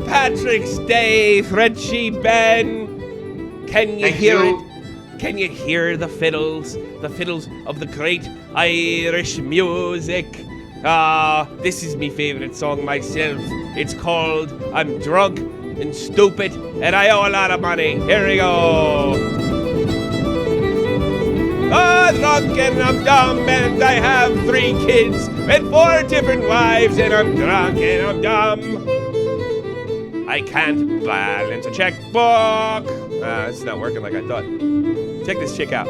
Patrick's Day, Frenchy Ben. Can you hear it? Can you hear the fiddles? The fiddles of the great Irish music. This is my favourite song myself. It's called I'm Drunk and Stupid and I Owe a Lot of Money. Here we go. I'm drunk and I'm dumb and I have 3 kids and 4 different wives and I'm drunk and I'm dumb. I can't balance a checkbook. It's not working like I thought. Check this chick out.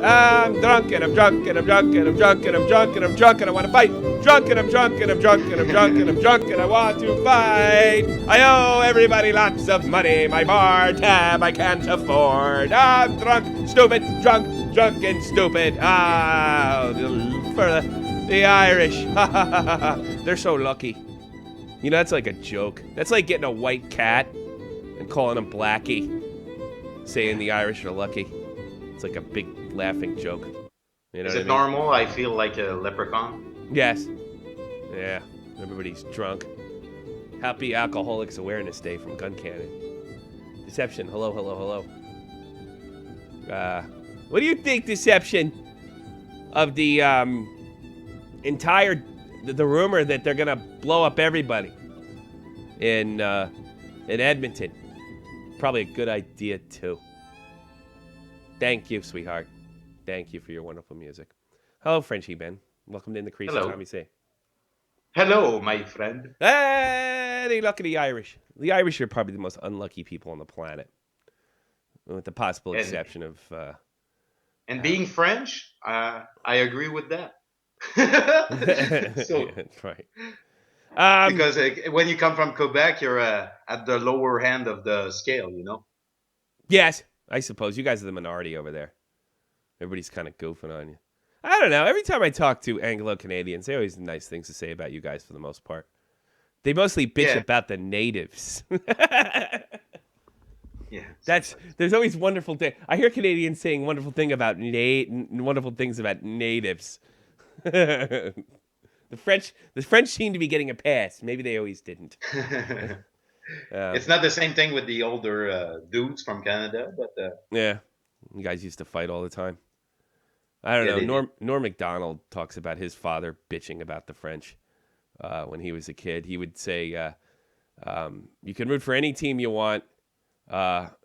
I'm drunk and I'm drunk and I'm drunk and I'm drunk and I'm drunk and I'm drunk and I want to fight. Drunk and I'm drunk and I'm drunk and I'm drunk and I'm drunk and I want to fight. I owe everybody lots of money. My bar tab I can't afford. I'm drunk, stupid, drunk and stupid. For the Irish. They're so lucky. You know, that's like a joke. That's like getting a white cat and calling him Blackie. Saying the Irish are lucky. It's like a big laughing joke. You know Is what it I mean? normal? I feel like a leprechaun. Yes. Yeah. Everybody's drunk. Happy Alcoholics Awareness Day from Gun Cannon. Deception. Hello. What do you think, Deception, of the entire the rumor that they're gonna blow up everybody in Edmonton? Probably a good idea too. Thank you, sweetheart. Thank you for your wonderful music. Hello, Frenchie Ben. Welcome to In the Crease. Hello. Tommy say. Hello, my friend. Hey, lucky the Irish. The Irish are probably the most unlucky people on the planet, with the possible exception of. And being French, I agree with that. So, yeah, that's right. Because when you come from Quebec, you're at the lower end of the scale, you know? Yes, I suppose. You guys are the minority over there. Everybody's kind of goofing on you. I don't know. Every time I talk to Anglo-Canadians, they always have nice things to say about you guys for the most part. They mostly bitch about the natives. Yeah. There's always wonderful thing. I hear Canadians saying wonderful things about natives. The French seem to be getting a pass. Maybe they always didn't. It's not the same thing with the older dudes from Canada, but yeah, you guys used to fight all the time. I don't know. Norm Macdonald talks about his father bitching about the French when he was a kid. He would say, "You can root for any team you want,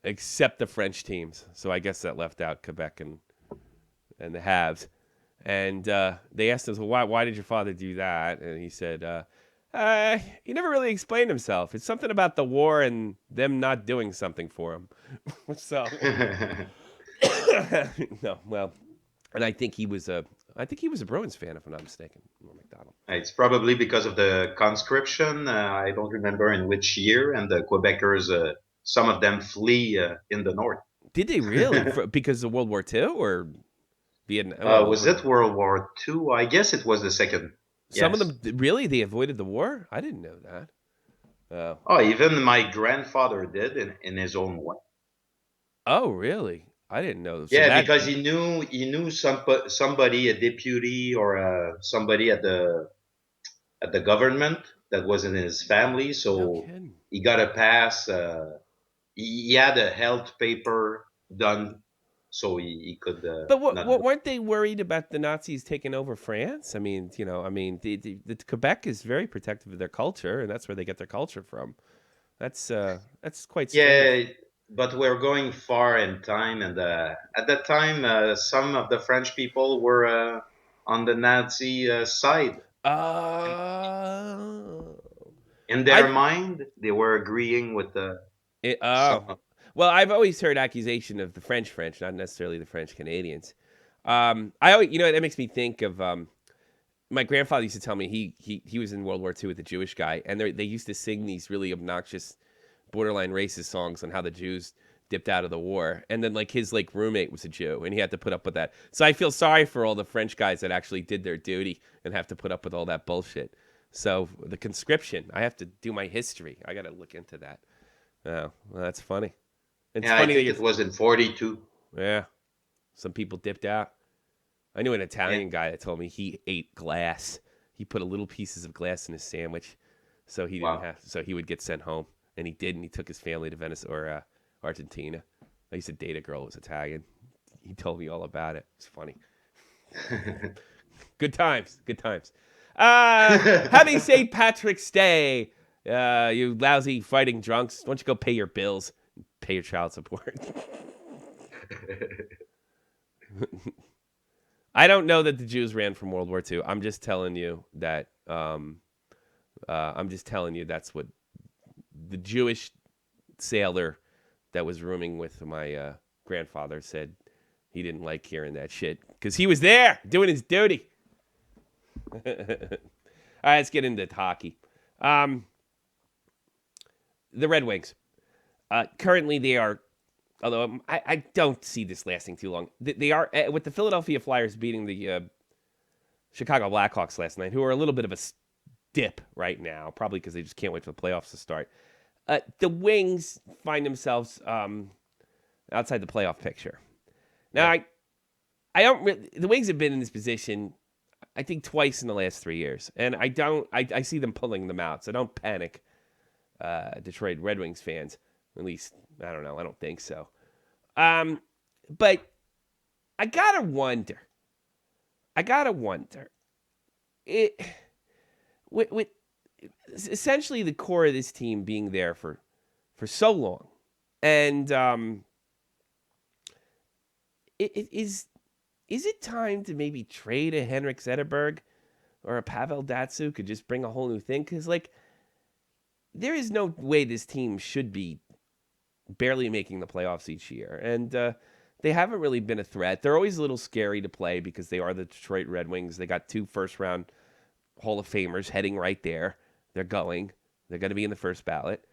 except the French teams." So I guess that left out Quebec and the Habs. And they asked him, "Well, why did your father do that?" And he said, "He never really explained himself. It's something about the war and them not doing something for him." So, no, well, and I think he was a Bruins fan, if I'm not mistaken. McDonald. It's probably because of the conscription. I don't remember in which year, and the Quebecers, some of them flee in the north. Did they really? Because of World War II or Vietnam? Was it World War II? I guess it was the second. Some of them really they avoided the war. I didn't know that. Even my grandfather did in his own way. Oh, really? I didn't know. So because he knew somebody, a deputy or somebody at the government that was in his family, so he got a pass. He had a health paper done, so he could. But weren't they worried about the Nazis taking over France? I mean, the Quebec is very protective of their culture, and that's where they get their culture from. That's quite strange. Yeah. But we're going far in time, and at that time, some of the French people were on the Nazi side. In their mind, they were agreeing with the. Well, I've always heard accusation of the French, not necessarily the French Canadians. That makes me think of my grandfather used to tell me he was in World War II with a Jewish guy, and they used to sing these really obnoxious, borderline racist songs on how the Jews dipped out of the war, and then his roommate was a Jew, and he had to put up with that. So I feel sorry for all the French guys that actually did their duty and have to put up with all that bullshit. So the conscription, I have to do my history. I got to look into that. Oh, well, that's funny. It's funny I think it was in 1942. Yeah, some people dipped out. I knew an Italian guy that told me he ate glass. He put little pieces of glass in his sandwich. so he didn't have. So he would get sent home, and he did, and he took his family to Venice or Argentina. I used to date a girl who was Italian. He told me all about it. It's funny. Good times. Good times. Happy St. Patrick's Day, you lousy fighting drunks. Why don't you go pay your bills, pay your child support? I don't know that the Jews ran from World War II. I'm just telling you that. I'm just telling you that's what the Jewish sailor that was rooming with my grandfather said. He didn't like hearing that shit because he was there doing his duty. All right, let's get into hockey. The Red Wings. Currently, they are, although I don't see this lasting too long, they are, with the Philadelphia Flyers beating the Chicago Blackhawks last night, who are a little bit of a dip right now, probably because they just can't wait for the playoffs to start. The Wings find themselves outside the playoff picture. Now, I don't really, the Wings have been in this position, I think, twice in the last 3 years, and I see them pulling them out, so don't panic, Detroit Red Wings fans. At least, I don't know, I don't think so. But I gotta wonder, with essentially the core of this team being there for so long, and is it time to maybe trade a Henrik Zetterberg or a Pavel Datsyuk could just bring a whole new thing? Because, like, there is no way this team should be barely making the playoffs each year. And they haven't really been a threat. They're always a little scary to play because they are the Detroit Red Wings. They got 2 first-round Hall of Famers heading right there. They're going to be in the first ballot.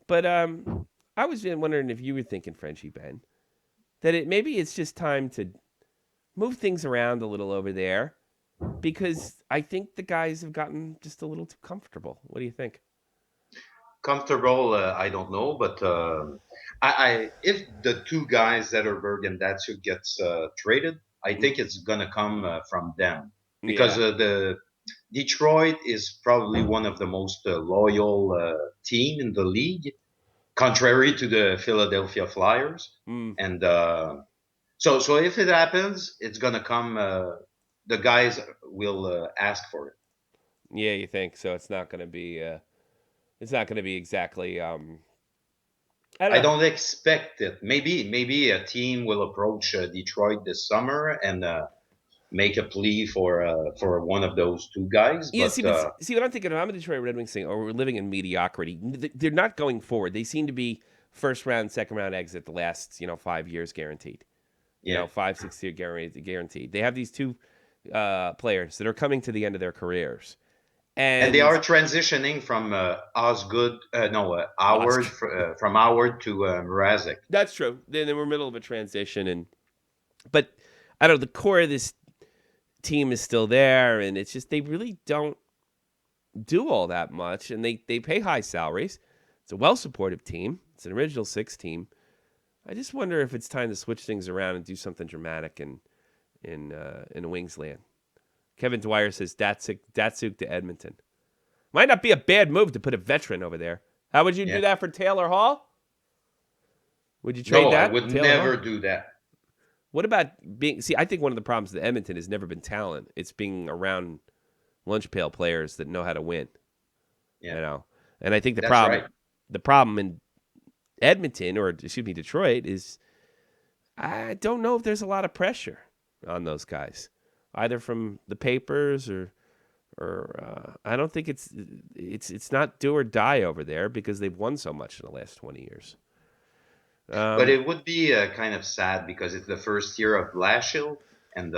But I was wondering if you were thinking, Frenchie Ben, that maybe it's just time to move things around a little over there, because I think the guys have gotten just a little too comfortable. What do you think? Comfortable, I don't know, but I if the 2 guys, Zetterberg and Datsuk, gets traded, I think it's gonna come from them, because Yeah. the Detroit is probably one of the most loyal team in the league, contrary to the Philadelphia Flyers. Mm. And so if it happens, it's gonna come. The guys will ask for it. Yeah, you think so? It's not going to be. It's not going to be exactly. I don't I know. don't expect it. Maybe a team will approach Detroit this summer and make a plea for one of those 2 guys. Yeah, But see what I'm thinking. I'm a Detroit Red Wings thing. Or we're living in mediocrity. They're not going forward. They seem to be first round, second round exit the last 5 years guaranteed. yeah, 5, 6 year guaranteed. They have these 2 players that are coming to the end of their careers, and they and are transitioning from Osgood, Howard, Oscar. from Howard to Mrazek. That's true. Then we're middle of a transition, but I don't know. The core of this team is still there, and it's just they really don't do all that much, and they pay high salaries. It's a well-supportive team. It's an original 6 team. I just wonder if it's time to switch things around and do something dramatic in Wingsland. Kevin Dwyer says Datsuk to Edmonton. Might not be a bad move to put a veteran over there. How would you do that for Taylor Hall? Would you trade that? I would Taylor never Hall? do that. What about being? See, I think one of the problems with Edmonton has never been talent. It's being around lunch pail players that know how to win. Yeah, And I think that's right. the problem in Edmonton, or excuse me, Detroit, is I don't know if there's a lot of pressure on those guys, either from the papers or I don't think it's not do or die over there because they've won so much in the last 20 years. But it would be kind of sad because it's the first year of Blashill, and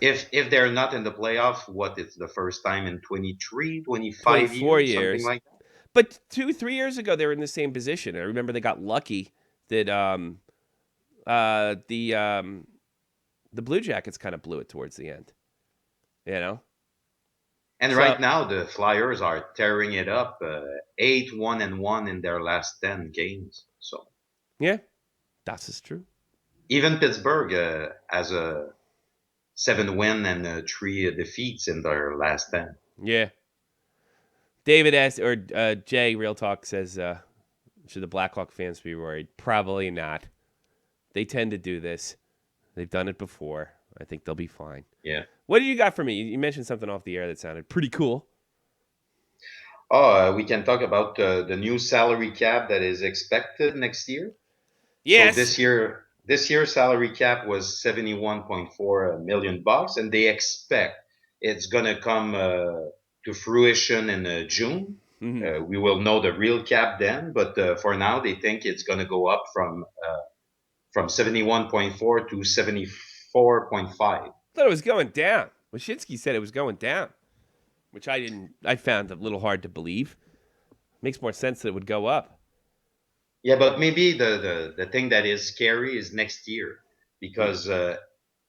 if they're not in the playoff, it's the first time in 23, 25 24 years, something years. like that. But 2-3 years ago, they were in the same position. I remember they got lucky that the Blue Jackets kind of blew it towards the end. And So right now, the Flyers are tearing it up, 8-1-1 in their last 10 games. So yeah, that is true. even Pittsburgh has a 7 win and 3 defeats in their last 10. Yeah. David S. or Jay Real Talk says, should the Blackhawk fans be worried? Probably not. They tend to do this. They've done it before. I think they'll be fine. Yeah. What do you got for me? You mentioned something off the air that sounded pretty cool. Oh, we can talk about the new salary cap that is expected next year. Yes. So this year's salary cap was 71.4 million bucks, and they expect it's gonna come to fruition in June. Mm-hmm. We will know the real cap then, but for now, they think it's gonna go up from 71.4 to 74.5. I thought it was going down. Wyshynski said it was going down, which I found a little hard to believe. Makes more sense that it would go up. Yeah, but maybe the thing that is scary is next year because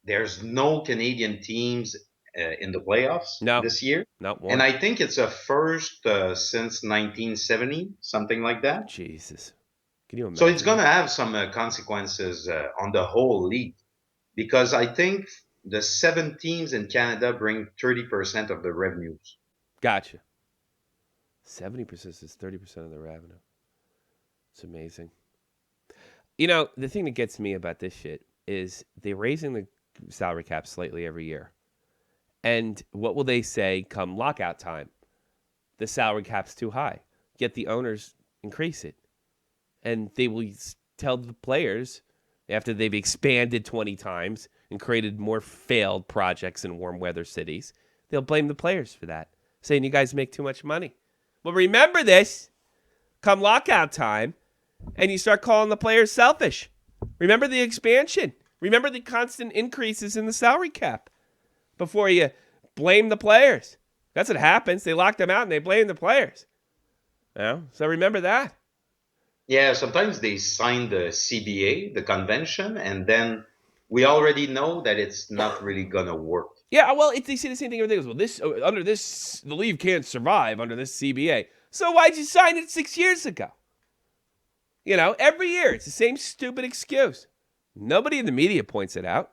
there's no Canadian teams in the playoffs this year. Not one. And I think it's a first since 1970, something like that. Jesus. Can you imagine? So it's going to have some consequences on the whole league because I think the 7 teams in Canada bring 30% of the revenues. Gotcha. 70% is 30% of the revenue. It's amazing. You know, the thing that gets me about this shit is they're raising the salary cap slightly every year. And what will they say come lockout time? The salary cap's too high. Yet the owners increase it. And they will tell the players, after they've expanded 20 times and created more failed projects in warm weather cities, they'll blame the players for that, saying you guys make too much money. Well, remember this, come lockout time, and you start calling the players selfish. Remember the expansion. Remember the constant increases in the salary cap before you blame the players. That's what happens. They lock them out and they blame the players. You know? So remember that. Yeah, sometimes they sign the CBA, the convention, and then we already know that it's not really going to work. Yeah, well, they say the same thing every day. Well, the league can't survive under this CBA. So why'd you sign it 6 years ago? You know, every year it's the same stupid excuse. Nobody in the media points it out.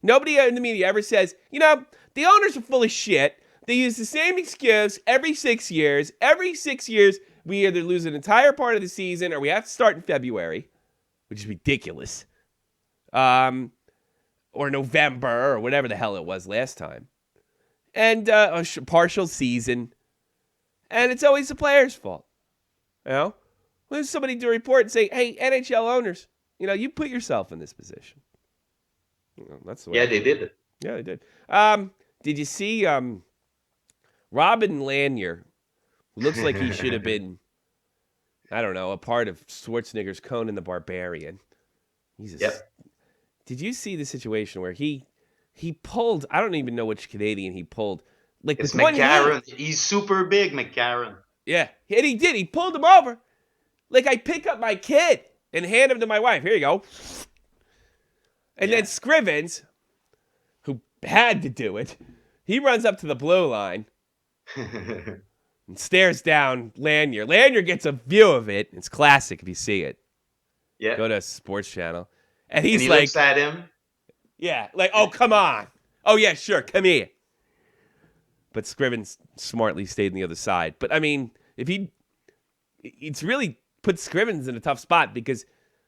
Nobody in the media ever says, you know, the owners are full of shit. They use the same excuse every 6 years. Every 6 years, we either lose an entire part of the season or we have to start in February, which is ridiculous. Or November or whatever the hell it was last time. And a partial season. And it's always the players' fault. You know? When somebody do a report and say, hey, NHL owners, you know, you put yourself in this position. You know, that's the way. Yeah, they did it. Yeah, they did. Did you see Robin Lanier, who looks like he should have been, I don't know, a part of Schwarzenegger's Conan the Barbarian? Yep. Did you see the situation where he pulled, I don't even know which Canadian he pulled. Like it's with McCarron. He's super big, McCarron. Yeah, and he did. He pulled him over. Like I pick up my kid and hand him to my wife. Here you go. And then Scrivens, who had to do it, he runs up to the blue line and stares down Lanier. Lanier gets a view of it. It's classic if you see it. Yeah. Go to Sports Channel. And he like, looks at him. Yeah, like, oh, come on. Oh, yeah, sure, come here. But Scrivens smartly stayed on the other side. But, I mean, it's really put Scrivens in a tough spot because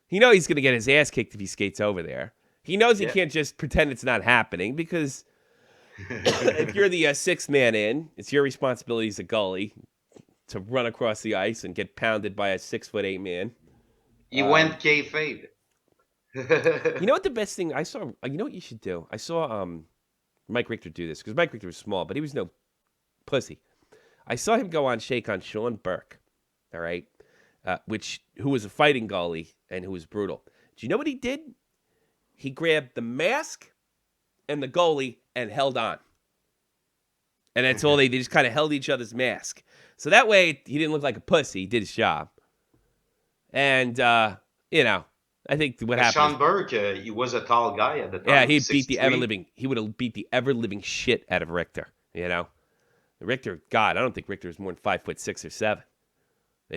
he knows he's going to get his ass kicked if he skates over there. He knows he can't just pretend it's not happening because if you're the sixth man in, it's your responsibility as a goalie to run across the ice and get pounded by a 6'8" man. He went kayfabe. You know what the best thing I saw? You know what you should do? I saw Mike Richter do this because Mike Richter was small, but he was no pussy. I saw him go on shake on Sean Burke, all right, who was a fighting goalie and who was brutal. Do you know what he did? He grabbed the mask and the goalie and held on. And that's all they did. They just kind of held each other's mask. So that way he didn't look like a pussy. He did his job. And, you know, I think what happened. Sean Burke, he was a tall guy at the time. Yeah, he would have beat the ever-living shit out of Richter, you know. Richter, God, I don't think Richter is more than 5'6" or 7.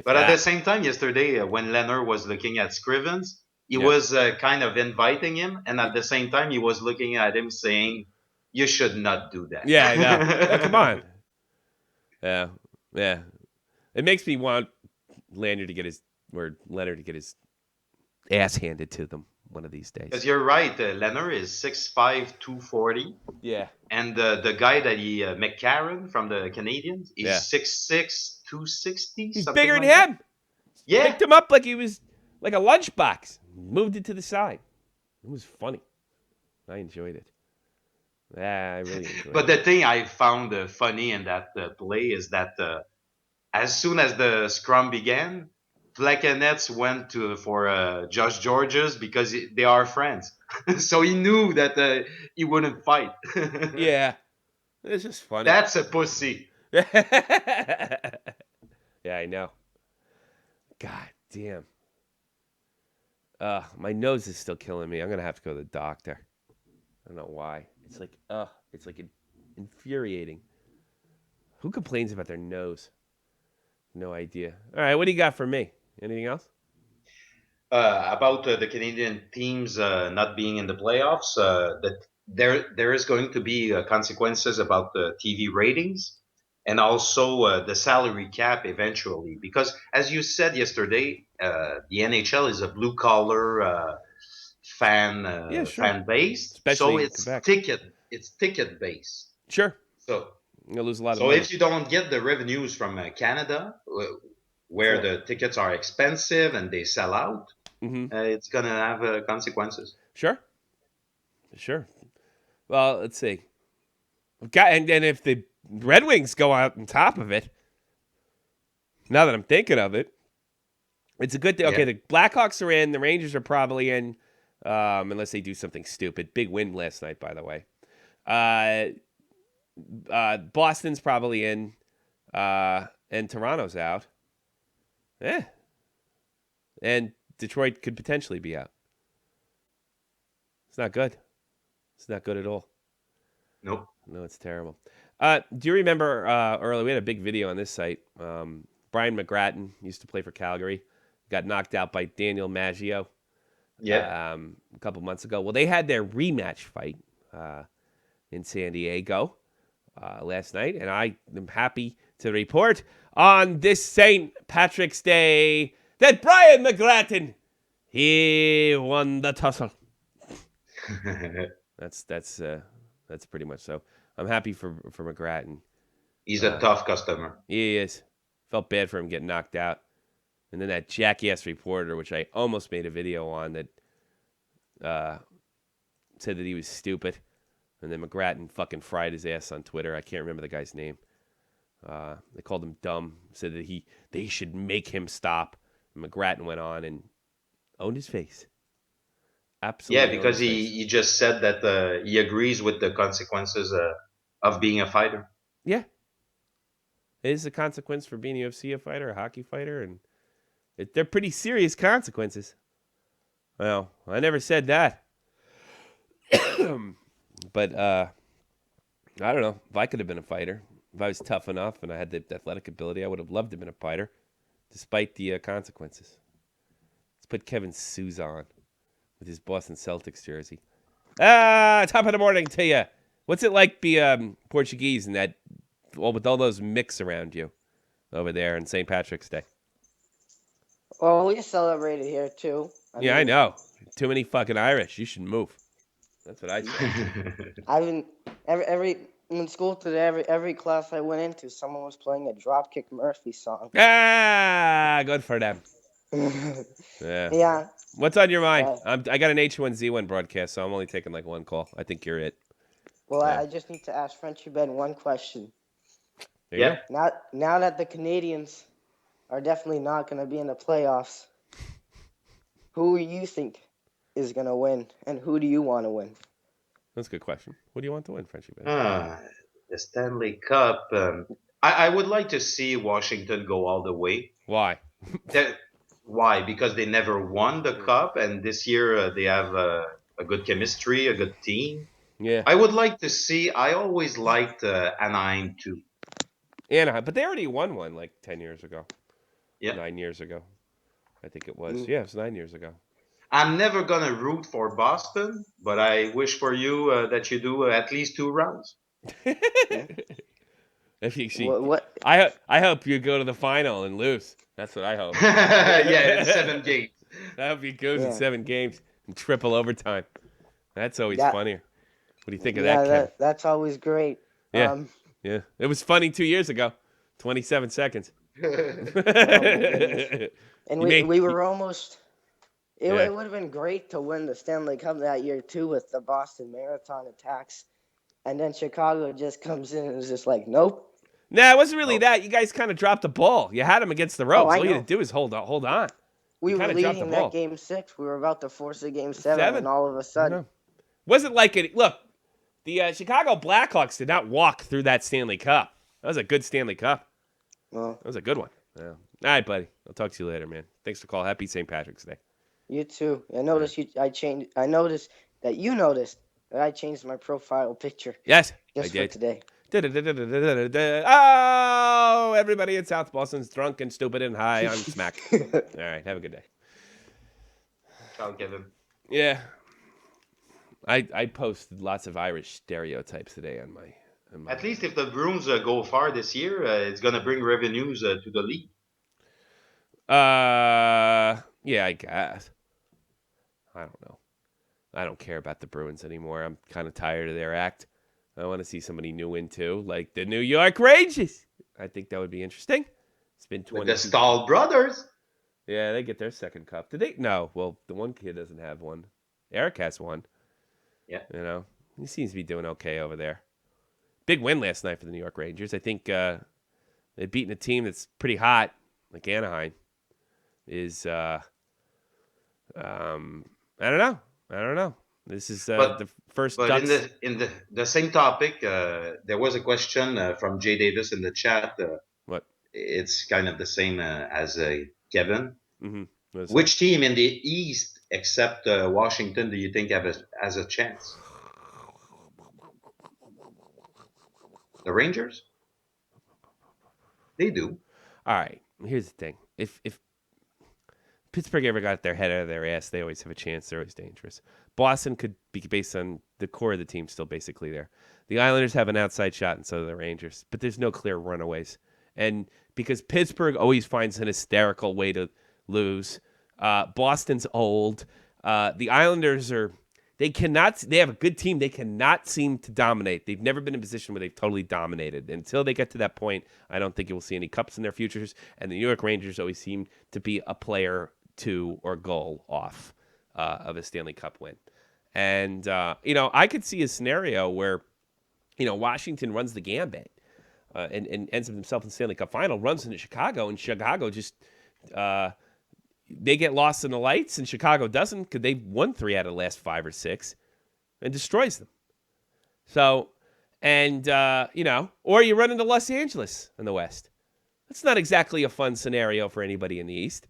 But at the same time, yesterday, when Leonard was looking at Scrivens, he was kind of inviting him, and at the same time, he was looking at him saying, you should not do that. Yeah, I know. Yeah, come on. Yeah. It makes me want Leonard to get his ass handed to them one of these days. Because you're right, Leonard is 6'5", 240. Yeah. And the guy that McCarron from the Canadians, he's Yeah. 6'6", 260. He's something bigger than like that. him. Yeah. Picked him up like he was like a lunchbox. Moved it to the side. It was funny. I enjoyed it. Yeah, I really enjoyed But it. the thing I found funny in that play is that as soon as the scrum began, Plekanec went for Josh Georges because they are friends. So he knew that he wouldn't fight. Yeah. It's just funny. That's a pussy. Yeah, I know. God damn. My nose is still killing me. I'm gonna have to go to the doctor. I don't know why. It's like infuriating. Who complains about their nose? No idea. All right, what do you got for me? Anything else? About the Canadian teams not being in the playoffs, that there is going to be consequences about the TV ratings and also the salary cap eventually. Because as you said yesterday, the NHL is a blue collar Yeah, sure. fan base, Especially so in Quebec. it's ticket based. Sure. So You'll lose a lot of so money. if you don't get the revenues from Canada, where the tickets are expensive and they sell out, it's gonna have consequences. Sure. Well, let's see. And if the Red Wings go out on top of it, now that I'm thinking of it, it's a good thing. Okay, Yeah. the Blackhawks are in. The Rangers are probably in, unless they do something stupid. Big win last night, by the way. Boston's probably in, and Toronto's out. And Detroit could potentially be out. It's not good. It's not good at all. Nope. No, it's terrible. Do you remember earlier, we had a big video on this site. Brian McGrattan used to play for Calgary. Got knocked out by Daniel Maggio a couple months ago. Well, they had their rematch fight in San Diego last night, and I am happy to report on this St. Patrick's Day that Brian McGrattan, he won the tussle. That's pretty much so. I'm happy for McGrattan. He's a tough customer. He is. Felt bad for him getting knocked out. And then that jackass reporter, which I almost made a video on, that said that he was stupid. And then McGrattan fucking fried his ass on Twitter. I can't remember the guy's name. They called him dumb. Said that they should make him stop. And McGrattan went on and owned his face. Absolutely. Yeah, because he just said that he agrees with the consequences of being a fighter. Yeah. It is a consequence for being a UFC fighter, a hockey fighter, and they're pretty serious consequences. Well, I never said that. But I don't know. If I could have been a fighter, if I was tough enough and I had the athletic ability, I would have loved to have been a fighter, despite the consequences. Let's put Kevin Souza on with his Boston Celtics jersey. Top of the morning to you. What's it like be Portuguese and that, with all those mix around you over there on St. Patrick's Day? Well, we celebrate it here too. I know. Too many fucking Irish. You should move. That's what I say. I've been every in school today. Every class I went into, someone was playing a Dropkick Murphy song. Good for them. Yeah. What's on your mind? I got an H1Z1 broadcast, so I'm only taking like one call. I think you're it. Well, I just need to ask Frenchy Ben one question. Yeah. Now that the Canadians are definitely not going to be in the playoffs, who do you think is going to win, and who do you want to win? That's a good question. Who do you want to win, Frenchy Ben? The Stanley Cup. I would like to see Washington go all the way. Why? Why? Because they never won the cup, and this year they have a good chemistry, a good team. Yeah. I would like to see. I always liked Anaheim too. Anaheim, but they already won one like 10 years ago. Yeah. 9 years ago. I think it was. Yeah, it was 9 years ago. I'm never going to root for Boston, but I wish for you that you do at least 2 rounds. If you see, What? I hope you go to the final and lose. That's what I hope. Yeah, it's 7 games. I hope he goes in Yeah. 7 games and triple overtime. That's always That- funnier. What do you think of Yeah, that, Kevin? that's always great. Yeah. Yeah. It was funny 2 years ago. 27 seconds. Oh my goodness. And we were almost. It Yeah. would have been great to win the Stanley Cup that year too with the Boston Marathon attacks, and then Chicago just comes in and is just like, nope. Nah, it wasn't really that. You guys kind of dropped the ball. You had him against the ropes. I All you know. had to do is hold on. We You were kinda dropped the leading ball. that game 6. We were about to force a game 7, and all of a sudden, Wasn't like it. Look, the Chicago Blackhawks did not walk through that Stanley Cup. That was a good Stanley Cup. well, That was a good one. Yeah. All right, buddy. I'll talk to you later, man. Thanks for calling. Happy St. Patrick's Day. you too. I noticed I noticed that you noticed that I changed my profile picture. Yes, just I for did. today. Oh, everybody in South Boston's drunk and stupid and high on smack. All right, have a good day. Ciao, Kevin. Yeah. I posted lots of Irish stereotypes today on my At least if the Bruins go far this year, it's going to bring revenues to the league. Yeah, I guess. I don't know. I don't care about the Bruins anymore. I'm kind of tired of their act. I want to see somebody new in too, like the New York Rangers. I think that would be interesting. It's been 20. With the Stahl brothers. Yeah, they get their second cup. Did they? No. Well, the one kid doesn't have one. Eric has one. Yeah. You know, he seems to be doing okay over there. Big win last night for the New York Rangers. I think they've beaten a team that's pretty hot, like Anaheim. I don't know. This is the first. But Ducks. in the same topic, there was a question from Jay Davis in the chat. What? It's kind of the same as Kevin. Mm-hmm. Which team in the East, except Washington, do you think has a chance? The Rangers? They do. All right. Here's the thing. If Pittsburgh ever got their head out of their ass, they always have a chance. They're always dangerous. Boston could be based on the core of the team still basically there. The Islanders have an outside shot, and so do the Rangers. But there's no clear runaways. And because Pittsburgh always finds an hysterical way to lose, Boston's old. The Islanders they have a good team. They cannot seem to dominate. They've never been in a position where they've totally dominated. Until they get to that point, I don't think you will see any cups in their futures. And the New York Rangers always seem to be a player two or goal off of a Stanley Cup win. And, I could see a scenario where, Washington runs the gambit and ends up himself in the Stanley Cup final, runs into Chicago, and Chicago just they get lost in the lights, and Chicago doesn't because they've won 3 out of the last 5 or 6 and destroys them. So, or you run into Los Angeles in the West. That's not exactly a fun scenario for anybody in the East.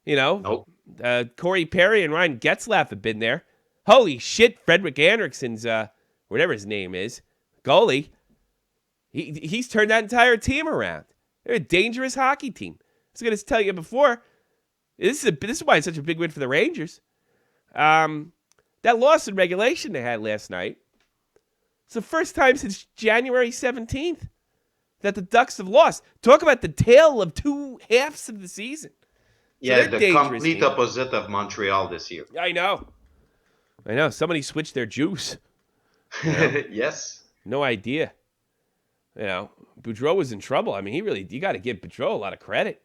Nope. Corey Perry and Ryan Getzlaf have been there. Holy shit, Frederick Anderson's, whatever his name is, goalie, he's turned that entire team around. They're a dangerous hockey team. I was going to tell you before, this is why it's such a big win for the Rangers. That loss in regulation they had last night, it's the first time since January 17th that the Ducks have lost. Talk about the tale of 2 halves of the season. Yeah, the complete opposite of Montreal this year. I know. Somebody switched their juice. Yes. No idea. Boudreau was in trouble. I mean, you got to give Boudreau a lot of credit.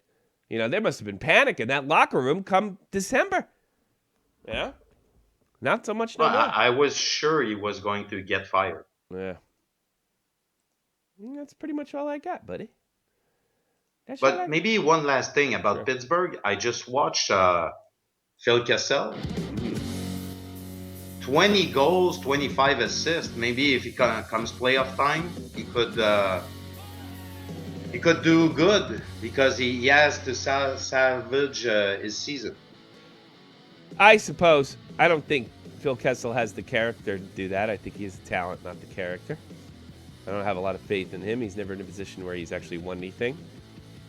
There must have been panic in that locker room come December. Yeah. Not so much no more. I was sure he was going to get fired. Yeah. That's pretty much all I got, buddy. But maybe one last thing about Pittsburgh. I just watched Phil Kessel. 20 goals, 25 assists. Maybe if he comes playoff time, he could do good because he has to salvage his season. I suppose. I don't think Phil Kessel has the character to do that. I think he has the talent, not the character. I don't have a lot of faith in him. He's never in a position where he's actually won anything.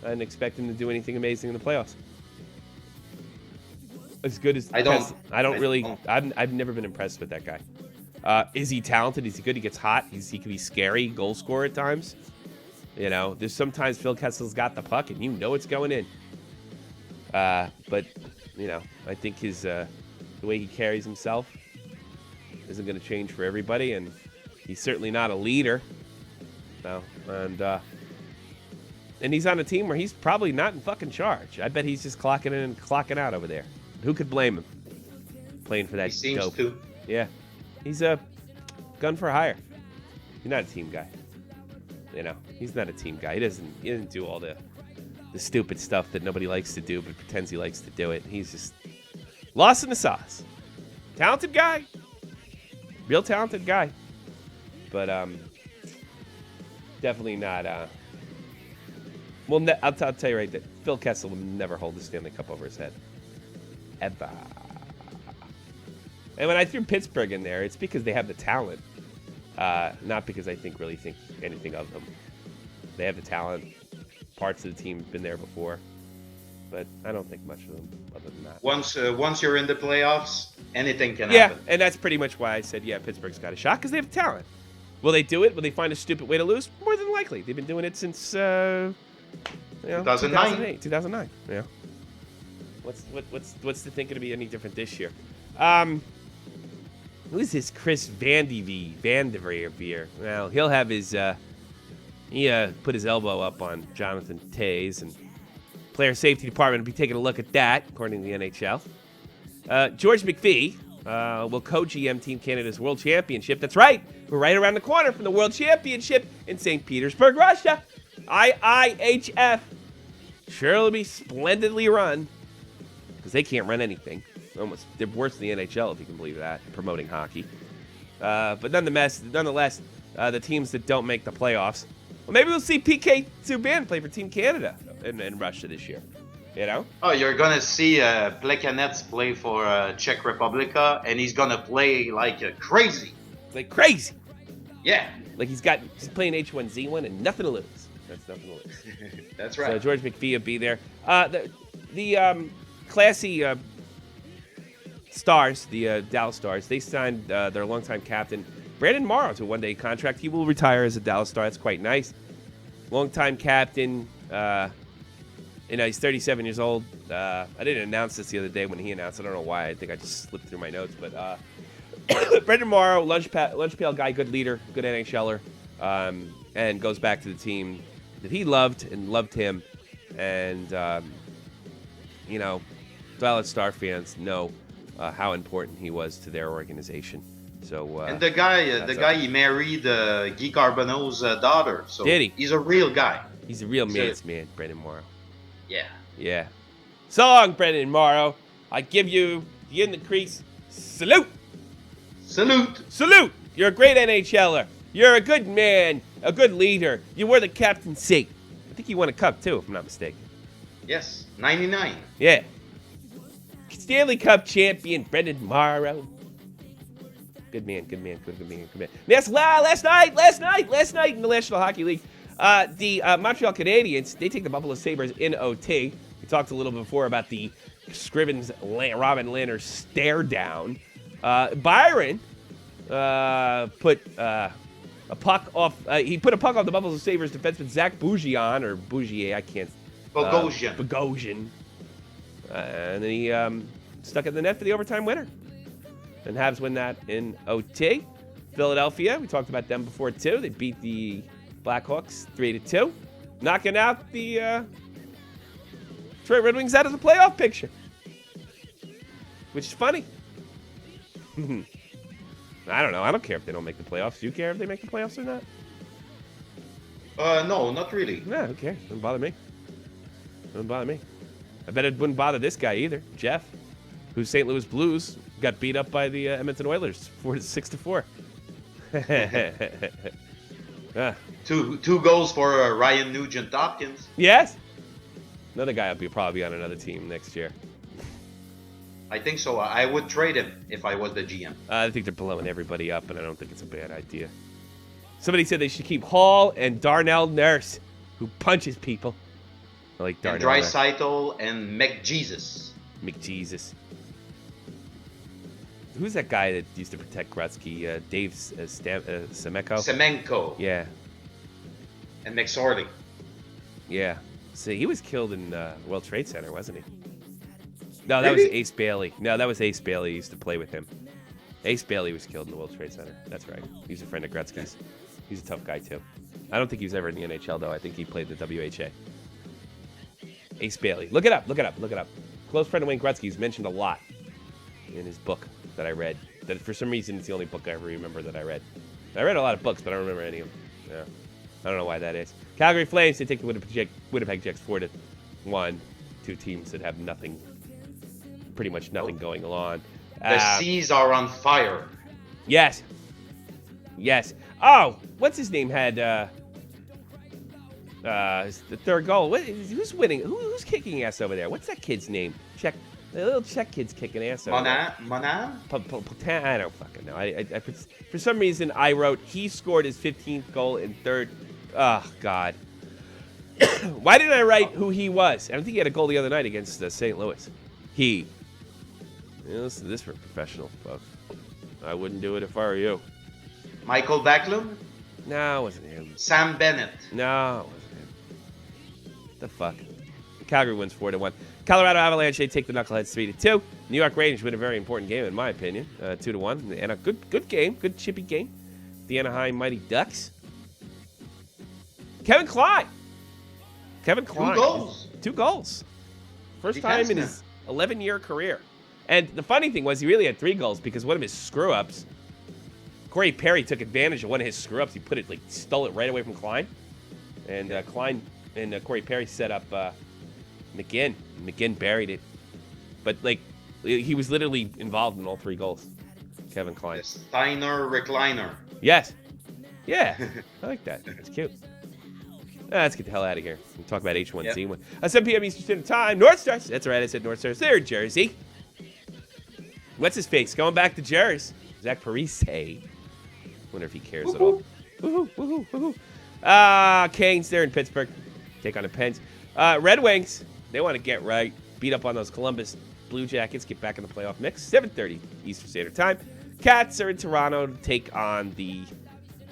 I didn't expect him to do anything amazing in the playoffs. As good as I've never been impressed with that guy. Is he talented? Is he good? He gets hot. He can be scary, goal scorer at times. You know, there's sometimes Phil Kessel's got the puck and you know it's going in. But, you know, I think his the way he carries himself isn't going to change for everybody, and he's certainly not a leader. No, and he's on a team where he's probably not in fucking charge. I bet he's just clocking in and clocking out over there. Who could blame him? Playing for that He seems dope. to. Yeah, he's a gun for hire. He's not a team guy. You know, he's not a team guy. He doesn't do all the stupid stuff that nobody likes to do, but pretends he likes to do it. He's just lost in the sauce. Talented guy, real talented guy, but definitely not. Well, I'll tell you right that Phil Kessel will never hold the Stanley Cup over his head, ever. And when I threw Pittsburgh in there, it's because they have the talent, not because I really think anything of them. They have the talent. Parts of the team have been there before, but I don't think much of them other than that. Once you're in the playoffs, anything can yeah, happen. And that's pretty much why I said, yeah, Pittsburgh's got a shot because they have talent. Will they do it? Will they find a stupid way to lose? More than likely. They've been doing it since 2008, 2009. Yeah. What's the thing going to be any different this year? Who is this Chris Vanderveer? Well, he'll have his. He put his elbow up on Jonathan Toews, and player safety department will be taking a look at that, according to the NHL. George McPhee will co-GM Team Canada's World Championship. That's right. We're right around the corner from the World Championship in St. Petersburg, Russia. IIHF. Sure, it'll be splendidly run because they can't run anything. They're worse than the NHL, if you can believe that, promoting hockey. But nonetheless, the teams that don't make the playoffs. Well, maybe we'll see PK Subban play for Team Canada in Russia this year. You know? Oh, you're gonna see Plekanec play for Czech Republica, and he's gonna play like crazy. Like crazy. Yeah. Like he's playing H1Z1 and nothing to lose. That's nothing to lose. That's right. So George McPhee will be there. The classy Stars, the Dallas Stars, they signed their longtime captain Brandon Morrow to a one-day contract. He will retire as a Dallas Star. That's quite nice. Longtime captain. He's 37 years old. I didn't announce this the other day when he announced it. I don't know why. I think I just slipped through my notes. But Brandon Morrow, lunch pail guy, good leader, good NHLer, and goes back to the team that he loved and loved him. And, Dallas Star fans know how important he was to their organization. So and the guy he married Guy Carbonneau's daughter. So did he? He's a real guy. He's a real man's man, Brandon Morrow. Yeah. Yeah. Song, Brandon Morrow. I give you the in the crease salute. Salute. Salute. You're a great NHLer. You're a good man, a good leader. You were the captaincy. I think you won a cup too, if I'm not mistaken. Yes, 99. Yeah. Stanley Cup champion, Brendan Morrow. Good man. Last night in the National Hockey League, the Montreal Canadiens, they take the Buffalo Sabres in OT. We talked a little before about the Scrivens Robin Lehner stare down. Byron put a puck off. He put a puck off the Buffalo Sabres defenseman Zach Bougier, or Bougier, I can't. Bogosian. And then he stuck it in the net for the overtime winner. And Habs win that in OT. Philadelphia, we talked about them before too. They beat the Blackhawks 3-2, knocking out the Detroit Red Wings out of the playoff picture, which is funny. I don't know. I don't care if they don't make the playoffs. Do you care if they make the playoffs or not? No, not really. No, who cares? Doesn't bother me. I bet it wouldn't bother this guy either, Jeff, whose St. Louis Blues got beat up by the Edmonton Oilers 6-4. Two goals for Ryan Nugent-Hopkins. Yes. Another guy will probably be on another team next year. I think so. I would trade him if I was the GM. I think they're blowing everybody up, and I don't think it's a bad idea. Somebody said they should keep Hall and Darnell Nurse, who punches people. I like Darnell. And Draisaitl and McJesus. Who's that guy that used to protect Gretzky? Dave Semenko? Semenko. Yeah. And McSorley. Yeah. See, he was killed in World Trade Center, wasn't he? No, that was Ace Bailey. No, that was Ace Bailey. He used to play with him. Ace Bailey was killed in the World Trade Center. That's right. He was a friend of Gretzky's. He's a tough guy, too. I don't think he was ever in the NHL, though. I think he played the WHA. Ace Bailey. Look it up. Look it up. Look it up. Close friend of Wayne Gretzky's mentioned a lot in his book that I read. That for some reason, it's the only book I ever remember that I read. I read a lot of books, but I don't remember any of them. Yeah. I don't know why that is. Calgary Flames, they take the Winnipeg Jets 4-1. Two teams that have nothing, pretty much nothing going on. The seas are on fire. Yes. Yes. Oh, what's his name had the third goal? Who's winning? Who's kicking ass over there? What's that kid's name? Czech. The little Czech kid's kicking ass over there. Monan? I don't fucking know. I for some reason, I wrote he scored his 15th goal in third. Oh, God. Why didn't I write who he was? I don't think he had a goal the other night against St. Louis. He. Listen to this for professional, folks. I wouldn't do it if I were you. Michael Backlund? No, it wasn't him. Sam Bennett? No, it wasn't him. The fuck? Calgary wins 4-1. Colorado Avalanche, they take the Knuckleheads 3-2. New York Rangers win a very important game, in my opinion, 2-1. And a good game, good chippy game. The Anaheim Mighty Ducks. Kevin Klein. 2 goals. 2 goals. First time in his 11-year career. And the funny thing was he really had 3 goals because one of his screw-ups, Corey Perry took advantage of one of his screw-ups. He stole it right away from Klein. And Klein and Corey Perry set up McGinn. McGinn buried it. But, he was literally involved in all 3 goals. Kevin Klein. The Steiner recliner. Yes. Yeah. I like that. That's cute. Let's get the hell out of here. We'll talk about H1Z1. 7 p.m. Eastern Standard Time. North Stars. That's right. I said North Stars. They're in Jersey. What's his face? Going back to Jersey. Zach Parise. Wonder if he cares at all. Woohoo, woohoo, woohoo. Canes, they're in Pittsburgh. Take on the Pens. Red Wings, they want to get right. Beat up on those Columbus Blue Jackets. Get back in the playoff mix. 7:30 Eastern Standard Time. Cats are in Toronto to take on the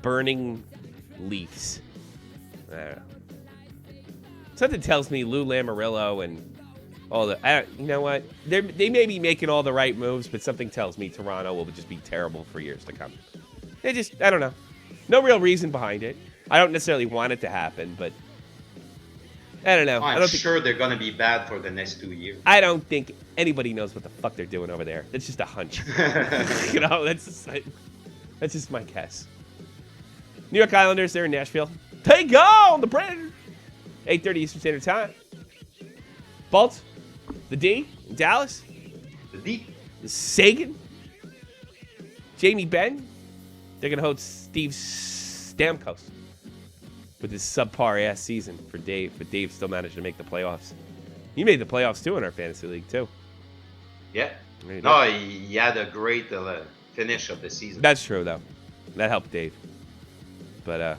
burning Leafs. I don't know. Something tells me Lou Lamoriello and all the... you know what? They may be making all the right moves, but something tells me Toronto will just be terrible for years to come. I don't know. No real reason behind it. I don't necessarily want it to happen, but I don't know. I'm sure they're going to be bad for the next 2 years. I don't think anybody knows what the fuck they're doing over there. That's just a hunch. That's just my guess. New York Islanders, they're in Nashville. Take on the Predators. 8:30 Eastern Standard Time. Bolt, the D, in Dallas. The D. The Sagan. Jamie Benn. They're going to host Steve Stamkos with his subpar-ass season for Dave. But Dave still managed to make the playoffs. He made the playoffs, too, in our fantasy league, too. Yeah. No, he had a great finish of the season. That's true, though. That helped Dave. But,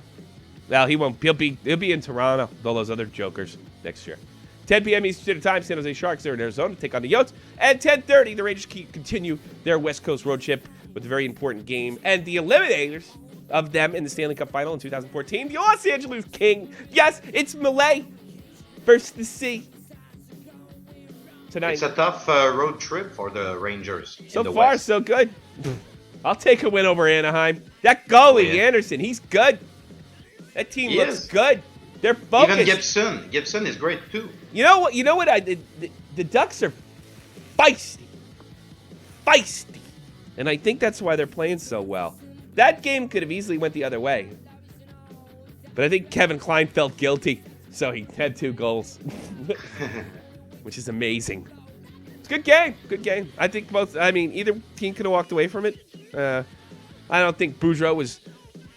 well, he won't. He'll be in Toronto with all those other jokers next year. 10 p.m. Eastern Standard Time, San Jose Sharks are in Arizona to take on the Yotes. And 10:30, the Rangers continue their West Coast road trip with a very important game. And the eliminators of them in the Stanley Cup Final in 2014, the Los Angeles King. Yes, it's Malay versus the Sea. Tonight. It's a tough road trip for the Rangers. So far, West. So good. I'll take a win over Anaheim. That goalie, Anderson, he's good. That team looks good. They're focused. Even Gibson is great too. You know what? The Ducks are feisty, and I think that's why they're playing so well. That game could have easily went the other way, but I think Kevin Klein felt guilty, so he had 2 goals, which is amazing. It's a good game. Good game. I think either team could have walked away from it. I don't think Boudreau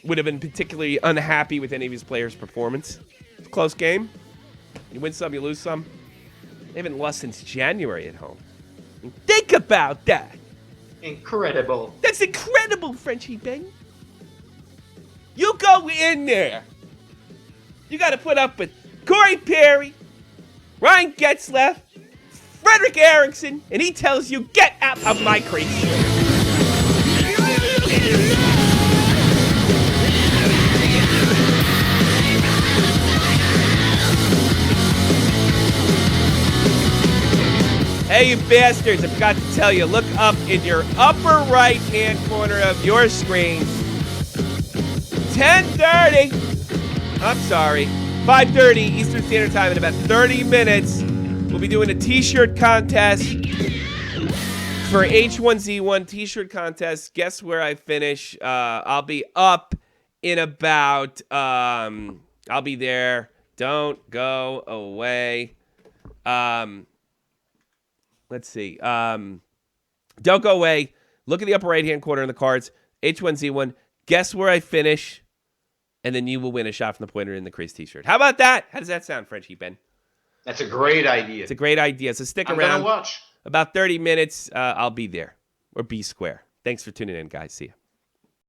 would have been particularly unhappy with any of his players' performance. It's a close game. You win some, you lose some. They haven't lost since January at home. And think about that. Incredible. That's incredible, Frenchie Bang. You go in there. You got to put up with Corey Perry, Ryan Getzlaf, Frederick Erickson, and he tells you, get out of my crease. Hey, you bastards, I forgot to tell you, look up in your upper right-hand corner of your screen. 10:30. I'm sorry. 5:30 Eastern Standard Time in about 30 minutes. We'll be doing a t-shirt contest for H1Z1 t-shirt contest. Guess where I finish? I'll be up in about, I'll be there. Don't go away. Let's see. Don't go away. Look at the upper right-hand corner in the cards. H1Z1. Guess where I finish? And then you will win a shot from the pointer in the Chris t-shirt. How about that? How does that sound, Frenchie Ben? That's a great idea. It's a great idea. So stick I'm around. gonna watch. About 30 minutes, I'll be there. Or be square. Thanks for tuning in, guys. See ya.